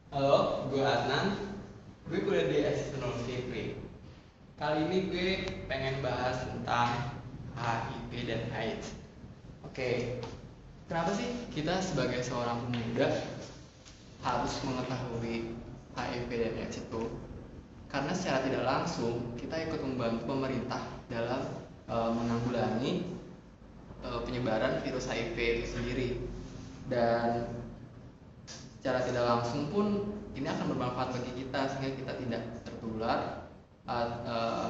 Halo, gue Adnan. Gue kuliah di External Fipri. Kali ini gue pengen bahas tentang HIV dan AIDS. Oke, kenapa sih kita sebagai seorang pemuda harus mengetahui HIV dan AIDS itu? Karena secara tidak langsung kita ikut membantu pemerintah dalam menanggulangi penyebaran virus HIV itu sendiri. Dan secara tidak langsung pun ini akan bermanfaat bagi kita sehingga kita tidak tertular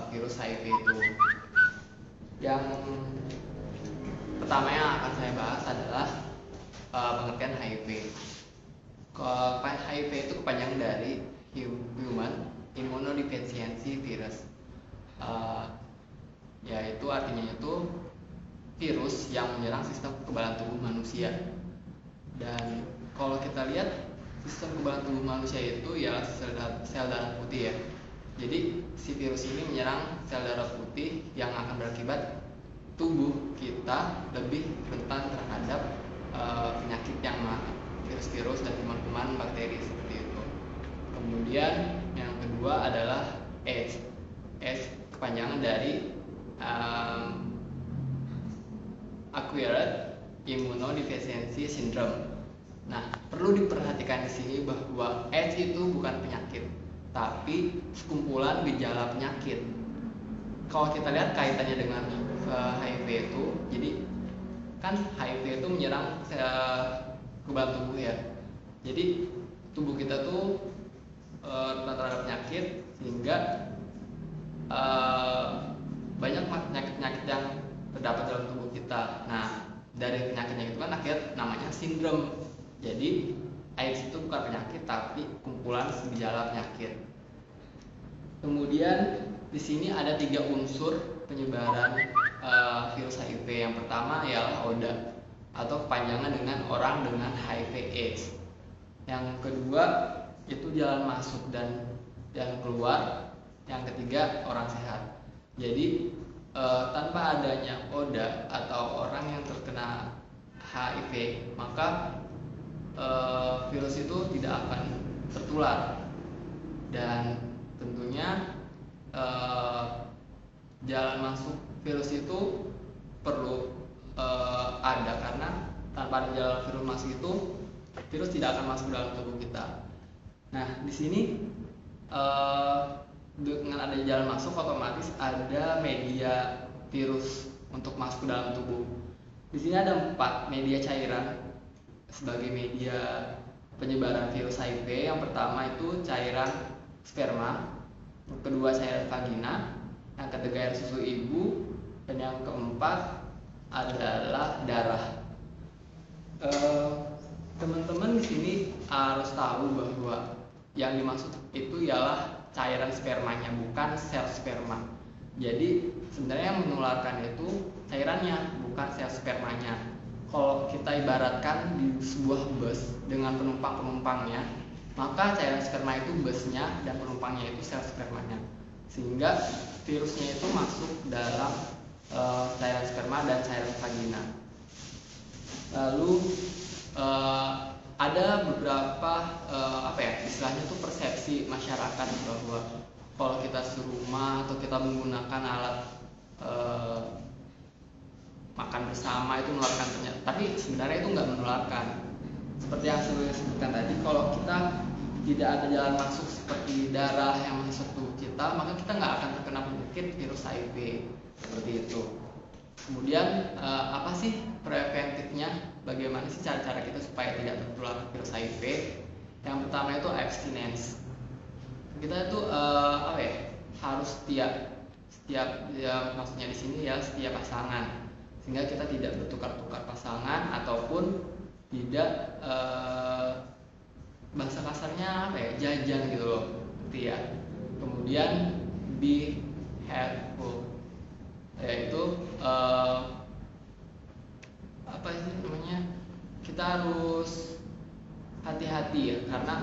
virus HIV itu. Yang pertama yang akan saya bahas adalah pengertian HIV. HIV itu kepanjangan dari Human Immunodeficiency Virus, yaitu artinya itu virus yang menyerang sistem kekebalan tubuh manusia. Dan kalau kita lihat sistem kekebalan tubuh manusia itu ya sel darah putih ya. Jadi si virus ini menyerang sel darah putih yang akan berakibat tubuh kita lebih rentan terhadap penyakit yang virus-virus dan kuman-kuman bakteri seperti itu. Kemudian yang kedua adalah AIDS. AIDS kepanjangan dari Acquired Immunodeficiency Syndrome. Nah, perlu diperhatikan di sini bahwa AIDS itu bukan penyakit, tapi sekumpulan gejala penyakit. Kalau kita lihat kaitannya dengan HIV itu, jadi kan HIV itu menyerang kekebalan tubuh ya. Jadi tubuh kita tuh rentan terhadap penyakit sehingga banyak penyakit-penyakit yang terdapat dalam tubuh kita. Nah, dari penyakitnya itu kan akhirnya namanya sindrom. Jadi AIDS itu bukan penyakit tapi kumpulan gejala penyakit. Kemudian di sini ada 3 unsur penyebaran virus HIV. Yang pertama ialah ODA atau kepanjangan dengan orang dengan HIV/AIDS. Yang kedua itu jalan masuk dan jalan keluar. Yang ketiga orang sehat. Jadi tanpa adanya ODA atau orang yang terkena HIV, maka virus itu tidak akan tertular. Dan tentunya jalan masuk virus itu perlu ada, karena tanpa ada jalan virus masuk itu virus tidak akan masuk dalam tubuh kita. Nah, di sini dengan adanya jalan masuk otomatis ada media virus untuk masuk ke dalam tubuh. Di sini ada 4 media cairan sebagai media penyebaran virus HIV. Yang pertama itu cairan sperma, yang kedua cairan vagina, yang ketiga air susu ibu, dan yang keempat adalah darah. Teman-teman di sini harus tahu bahwa yang dimaksud itu ialah cairan spermanya, bukan sel sperma. Jadi sebenarnya yang menularkan itu cairannya, bukan sel spermanya. Kalau kita ibaratkan di sebuah bus dengan penumpang-penumpangnya, maka cairan sperma itu busnya dan penumpangnya itu sel spermanya, sehingga virusnya itu masuk dalam cairan sperma dan cairan vagina. Lalu ada beberapa istilahnya itu persepsi masyarakat bahwa kalau kita serumah atau kita menggunakan alat makan bersama itu menularkan penyakit, tapi sebenarnya itu nggak menularkan. Seperti yang saya sebutkan tadi, kalau kita tidak ada jalan masuk seperti darah yang masuk ke tubuh kita, maka kita nggak akan terkena penyakit virus HIV seperti itu. Kemudian apa sih preventifnya? Bagaimana sih cara-cara kita supaya tidak tertular virus HIV? Yang pertama itu abstinence. Kita itu harus setiap ya, maksudnya di sini ya setiap pasangan, sehingga kita tidak bertukar-tukar pasangan ataupun tidak bahasa kasarnya jajan gitu loh, gitu ya. Kemudian be helpful, yaitu kita harus hati-hati ya, karena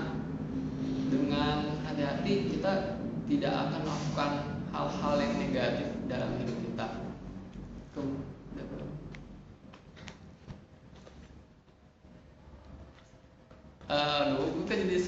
dengan hati-hati kita tidak akan melakukan hal-hal yang negatif dalam hidup kita. Gue kan jadi